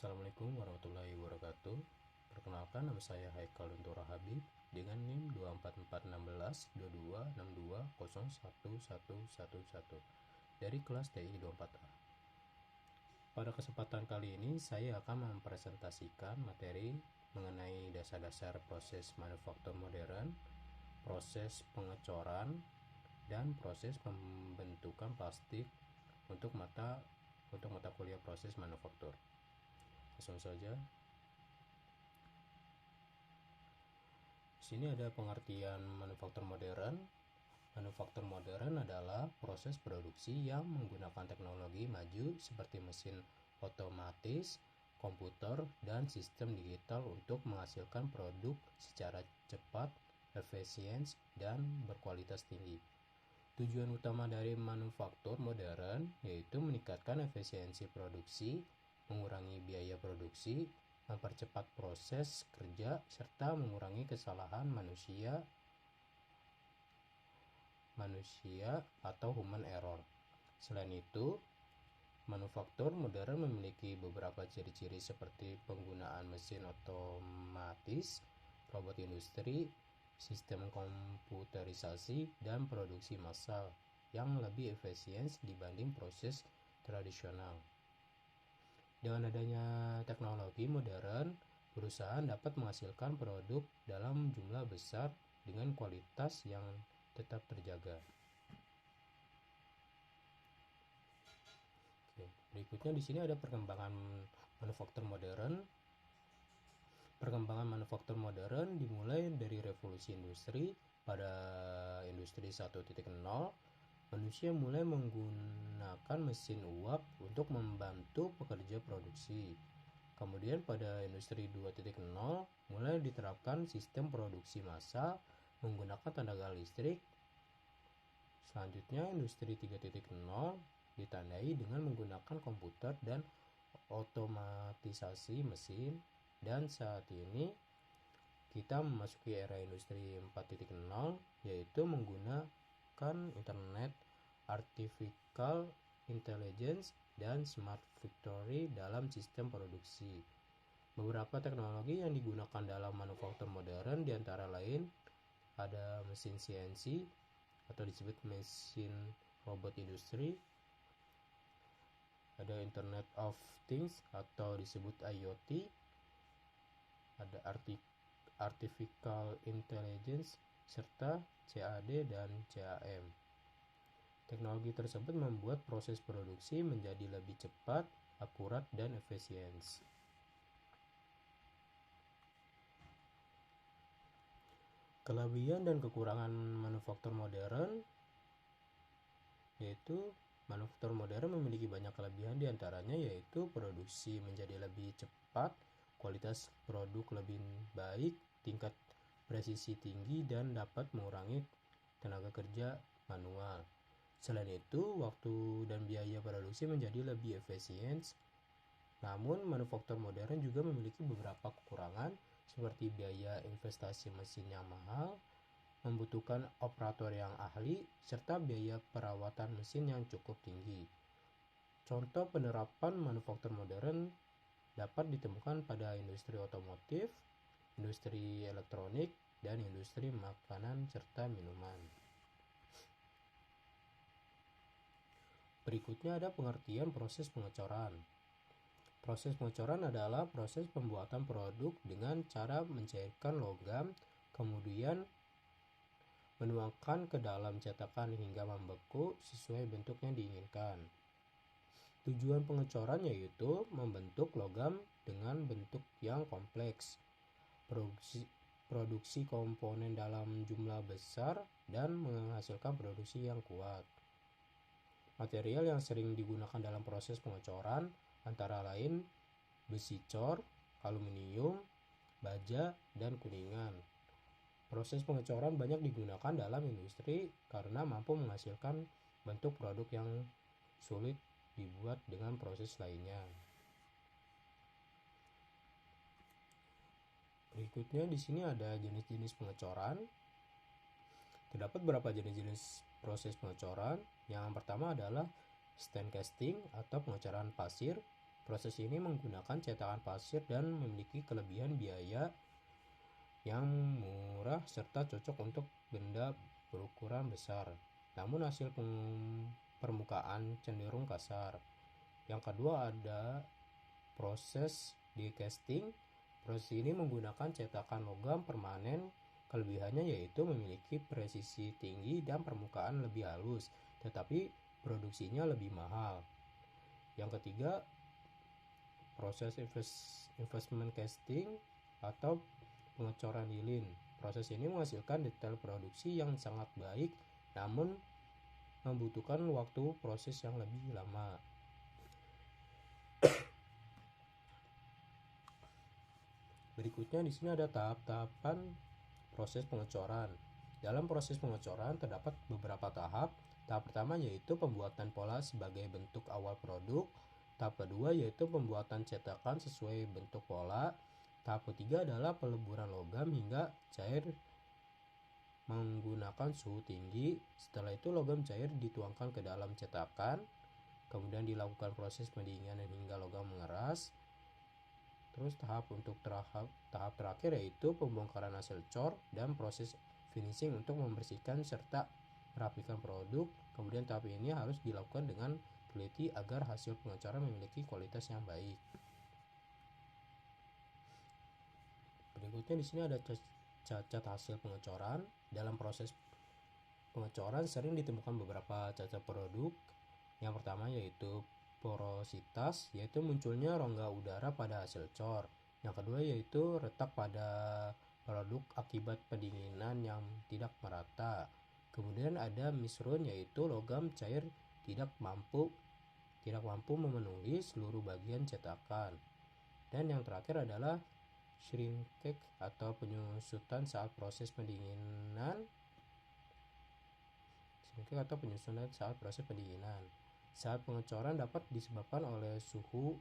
Assalamualaikum warahmatullahi wabarakatuh. Perkenalkan, nama saya Haikal Untura Habib dengan NIM 244162262011111 dari kelas TI 24A. Pada kesempatan kali ini saya akan mempresentasikan materi mengenai dasar-dasar proses manufaktur modern, proses pengecoran, dan proses pembentukan plastik untuk mata kuliah proses manufaktur. Langsung saja. Di sini ada pengertian manufaktur modern. Manufaktur modern adalah proses produksi yang menggunakan teknologi maju seperti mesin otomatis, komputer, dan sistem digital untuk menghasilkan produk secara cepat, efisien, dan berkualitas tinggi. Tujuan utama dari manufaktur modern yaitu meningkatkan efisiensi produksi, mengurangi biaya produksi, mempercepat proses kerja, serta mengurangi kesalahan manusia atau human error. Selain itu, manufaktur modern memiliki beberapa ciri-ciri seperti penggunaan mesin otomatis, robot industri, sistem komputerisasi, dan produksi massal yang lebih efisien dibanding proses tradisional. Dengan adanya teknologi modern, perusahaan dapat menghasilkan produk dalam jumlah besar dengan kualitas yang tetap terjaga. Berikutnya di sini ada perkembangan manufaktur modern. Perkembangan manufaktur modern dimulai dari revolusi industri. Pada industri 1.0, manusia mulai menggunakan mesin uap untuk membantu pekerja produksi. Kemudian pada industri 2.0 mulai diterapkan sistem produksi massal menggunakan tenaga listrik. Selanjutnya industri 3.0 ditandai dengan menggunakan komputer dan otomatisasi mesin, dan saat ini kita memasuki era industri 4.0 yaitu menggunakan internet, artificial intelligence, dan smart factory dalam sistem produksi. Beberapa teknologi yang digunakan dalam manufaktur modern diantara lain ada mesin CNC atau disebut mesin robot industri, ada Internet of Things atau disebut IoT, ada Artificial Intelligence, serta CAD dan CAM. Teknologi tersebut membuat proses produksi menjadi lebih cepat, akurat, dan efisien. Kelebihan dan kekurangan manufaktur modern yaitu manufaktur modern memiliki banyak kelebihan, diantaranya yaitu produksi menjadi lebih cepat, kualitas produk lebih baik, tingkat presisi tinggi, dan dapat mengurangi tenaga kerja manual. Selain itu, waktu dan biaya produksi menjadi lebih efisien. Namun, manufaktur modern juga memiliki beberapa kekurangan seperti biaya investasi mesin yang mahal, membutuhkan operator yang ahli, serta biaya perawatan mesin yang cukup tinggi. Contoh penerapan manufaktur modern dapat ditemukan pada industri otomotif, industri elektronik, dan industri makanan serta minuman. Berikutnya ada pengertian proses pengecoran. Proses pengecoran adalah proses pembuatan produk dengan cara mencairkan logam, kemudian menuangkan ke dalam cetakan hingga membeku sesuai bentuk yang diinginkan. Tujuan pengecoran yaitu membentuk logam dengan bentuk yang kompleks, produksi komponen dalam jumlah besar, dan menghasilkan produksi yang kuat. Material yang sering digunakan dalam proses pengecoran antara lain besi cor, aluminium, baja, dan kuningan. Proses pengecoran banyak digunakan dalam industri karena mampu menghasilkan bentuk produk yang sulit dibuat dengan proses lainnya. Berikutnya di sini ada jenis-jenis pengecoran. Terdapat beberapa jenis-jenis proses pengecoran. Yang pertama adalah stand casting atau pengecoran pasir. Proses ini menggunakan cetakan pasir dan memiliki kelebihan biaya yang murah serta cocok untuk benda berukuran besar. Namun hasil permukaan cenderung kasar. Yang kedua ada proses die casting. Proses ini menggunakan cetakan logam permanen. Kelebihannya yaitu memiliki presisi tinggi dan permukaan lebih halus, tetapi produksinya lebih mahal. Yang ketiga, proses investment casting atau pengecoran lilin. Proses ini menghasilkan detail produksi yang sangat baik, namun membutuhkan waktu proses yang lebih lama. Berikutnya di sini ada tahap-tahapan proses pengecoran. Dalam proses pengecoran terdapat beberapa tahap. Tahap pertama yaitu pembuatan pola sebagai bentuk awal produk. Tahap kedua yaitu pembuatan cetakan sesuai bentuk pola. Tahap ketiga adalah peleburan logam hingga cair menggunakan suhu tinggi. Setelah itu logam cair dituangkan ke dalam cetakan. Kemudian dilakukan proses pendinginan hingga logam mengeras. Terus tahap terakhir yaitu pembongkaran hasil cor dan proses finishing untuk membersihkan serta merapikan produk. Kemudian tahap ini harus dilakukan dengan teliti agar hasil pengecoran memiliki kualitas yang baik. Berikutnya di sini ada cacat hasil pengecoran. Dalam proses pengecoran sering ditemukan beberapa cacat produk. Yang pertama yaitu porositas, yaitu munculnya rongga udara pada hasil cor. Yang kedua yaitu retak pada produk akibat pendinginan yang tidak merata. Kemudian ada misrun, yaitu logam cair tidak mampu memenuhi seluruh bagian cetakan. Dan yang terakhir adalah shrinkage atau penyusutan saat proses pendinginan. Saat pengecoran dapat disebabkan oleh suhu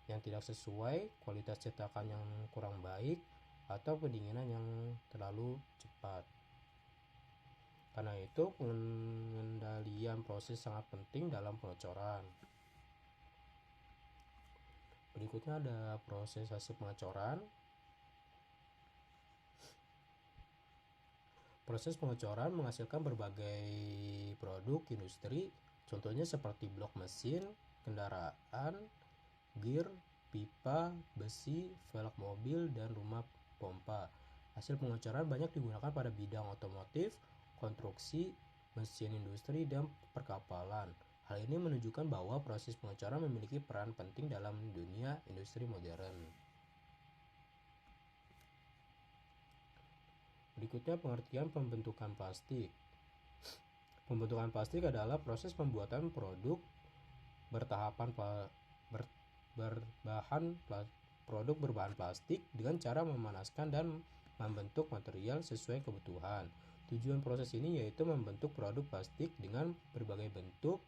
yang tidak sesuai, kualitas cetakan yang kurang baik, atau pendinginan yang terlalu cepat. Karena itu, pengendalian proses sangat penting dalam pengecoran. Berikutnya ada proses hasil pengecoran. Proses pengecoran menghasilkan berbagai produk industri, contohnya seperti blok mesin, kendaraan, gear, pipa, besi, velg mobil, dan rumah pompa. Hasil pengecoran banyak digunakan pada bidang otomotif, konstruksi, mesin industri, dan perkapalan. Hal ini menunjukkan bahwa proses pengecoran memiliki peran penting dalam dunia industri modern. Berikutnya pengertian pembentukan plastik. Pembentukan plastik adalah proses pembuatan produk berbahan plastik dengan cara memanaskan dan membentuk material sesuai kebutuhan. Tujuan proses ini yaitu membentuk produk plastik dengan berbagai bentuk,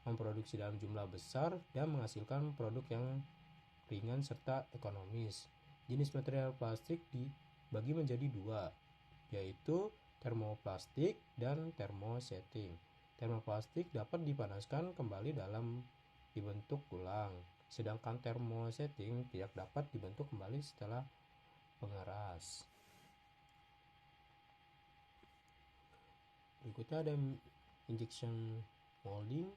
memproduksi dalam jumlah besar, dan menghasilkan produk yang ringan serta ekonomis. Jenis material plastik dibagi menjadi dua, yaitu termoplastik dan termosetting. Termoplastik dapat dipanaskan kembali dalam dibentuk ulang, sedangkan termosetting tidak dapat dibentuk kembali setelah pengeras. Berikutnya ada injection molding.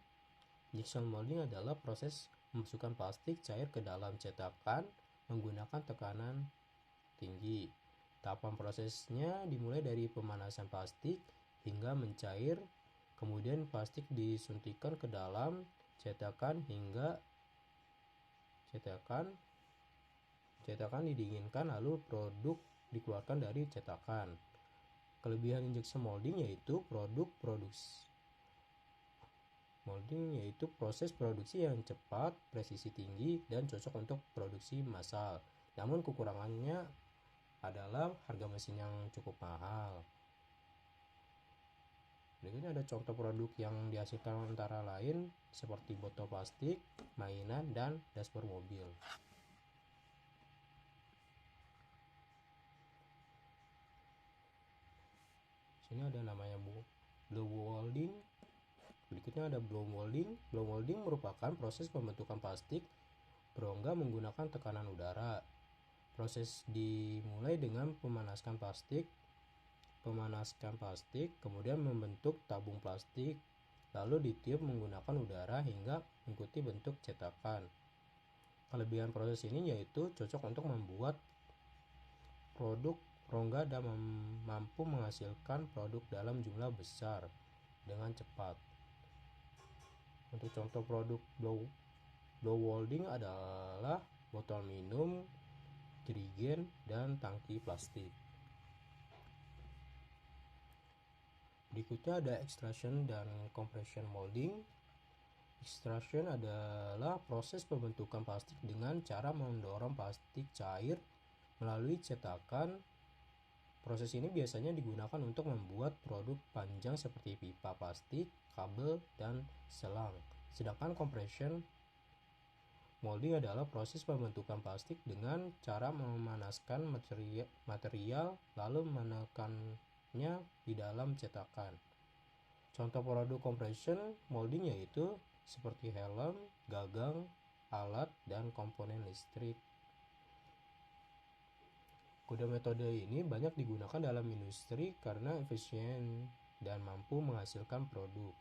Injection molding adalah proses memasukkan plastik cair ke dalam cetakan menggunakan tekanan tinggi. Tahapan prosesnya dimulai dari pemanasan plastik hingga mencair, kemudian plastik disuntikkan ke dalam cetakan hingga cetakan didinginkan, lalu produk dikeluarkan dari cetakan. Kelebihan injection molding yaitu proses produksi yang cepat, presisi tinggi, dan cocok untuk produksi massal. Namun kekurangannya adalah harga mesin yang cukup mahal. Berikutnya ada contoh produk yang dihasilkan antara lain seperti botol plastik, mainan, dan dashboard mobil. Sini ada namanya blue molding. Berikutnya ada blow molding. Blow molding merupakan proses pembentukan plastik berongga menggunakan tekanan udara. Proses dimulai dengan memanaskan plastik, kemudian membentuk tabung plastik, lalu ditiup menggunakan udara hingga mengikuti bentuk cetakan. Kelebihan proses ini yaitu cocok untuk membuat produk rongga dan mampu menghasilkan produk dalam jumlah besar dengan cepat. Untuk contoh produk blow molding adalah botol minum, jerigen, dan tangki plastik. Berikutnya ada extrusion dan compression molding. Extrusion adalah proses pembentukan plastik dengan cara mendorong plastik cair melalui cetakan. Proses ini biasanya digunakan untuk membuat produk panjang seperti pipa plastik, kabel, dan selang. Sedangkan compression molding adalah proses pembentukan plastik dengan cara memanaskan material lalu menekannya di dalam cetakan. Contoh produk compression molding yaitu seperti helm, gagang, alat, dan komponen listrik. Kedua metode ini banyak digunakan dalam industri karena efisien dan mampu menghasilkan produk.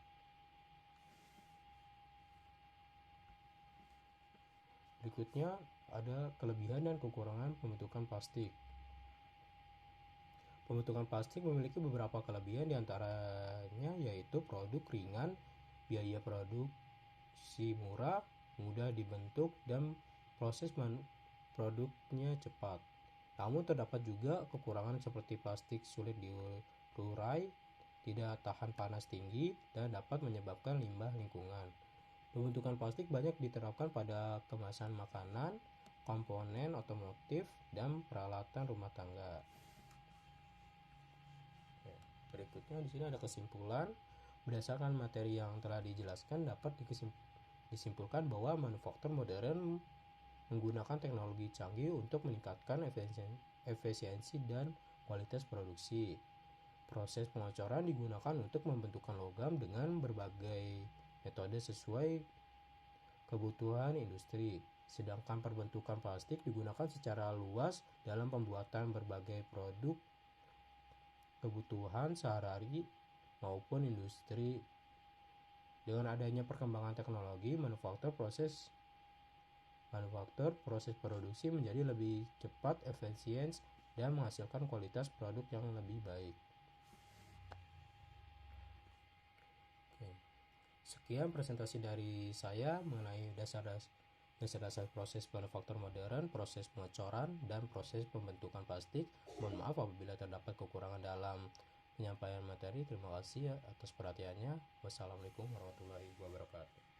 Berikutnya ada kelebihan dan kekurangan pembentukan plastik. Pembentukan plastik memiliki beberapa kelebihan, diantaranya yaitu produk ringan, biaya produksi murah, mudah dibentuk, dan proses produknya cepat. Namun terdapat juga kekurangan seperti plastik sulit diurai, tidak tahan panas tinggi, dan dapat menyebabkan limbah lingkungan. Pembentukan plastik banyak diterapkan pada kemasan makanan, komponen otomotif, dan peralatan rumah tangga. Berikutnya di sini ada kesimpulan. Berdasarkan materi yang telah dijelaskan, dapat disimpulkan bahwa manufaktur modern menggunakan teknologi canggih untuk meningkatkan efisiensi dan kualitas produksi. Proses pengocoran digunakan untuk membentukkan logam dengan berbagai metode sesuai kebutuhan industri. Sedangkan perbentukan plastik digunakan secara luas dalam pembuatan berbagai produk kebutuhan sehari-hari maupun industri. Dengan adanya perkembangan teknologi, manufaktur proses produksi menjadi lebih cepat, efisien, dan menghasilkan kualitas produk yang lebih baik. Sekian presentasi dari saya mengenai dasar-dasar proses manufaktur modern, proses pengecoran, dan proses pembentukan plastik. Mohon maaf apabila terdapat kekurangan dalam penyampaian materi. Terima kasih atas perhatiannya. Wassalamualaikum warahmatullahi wabarakatuh.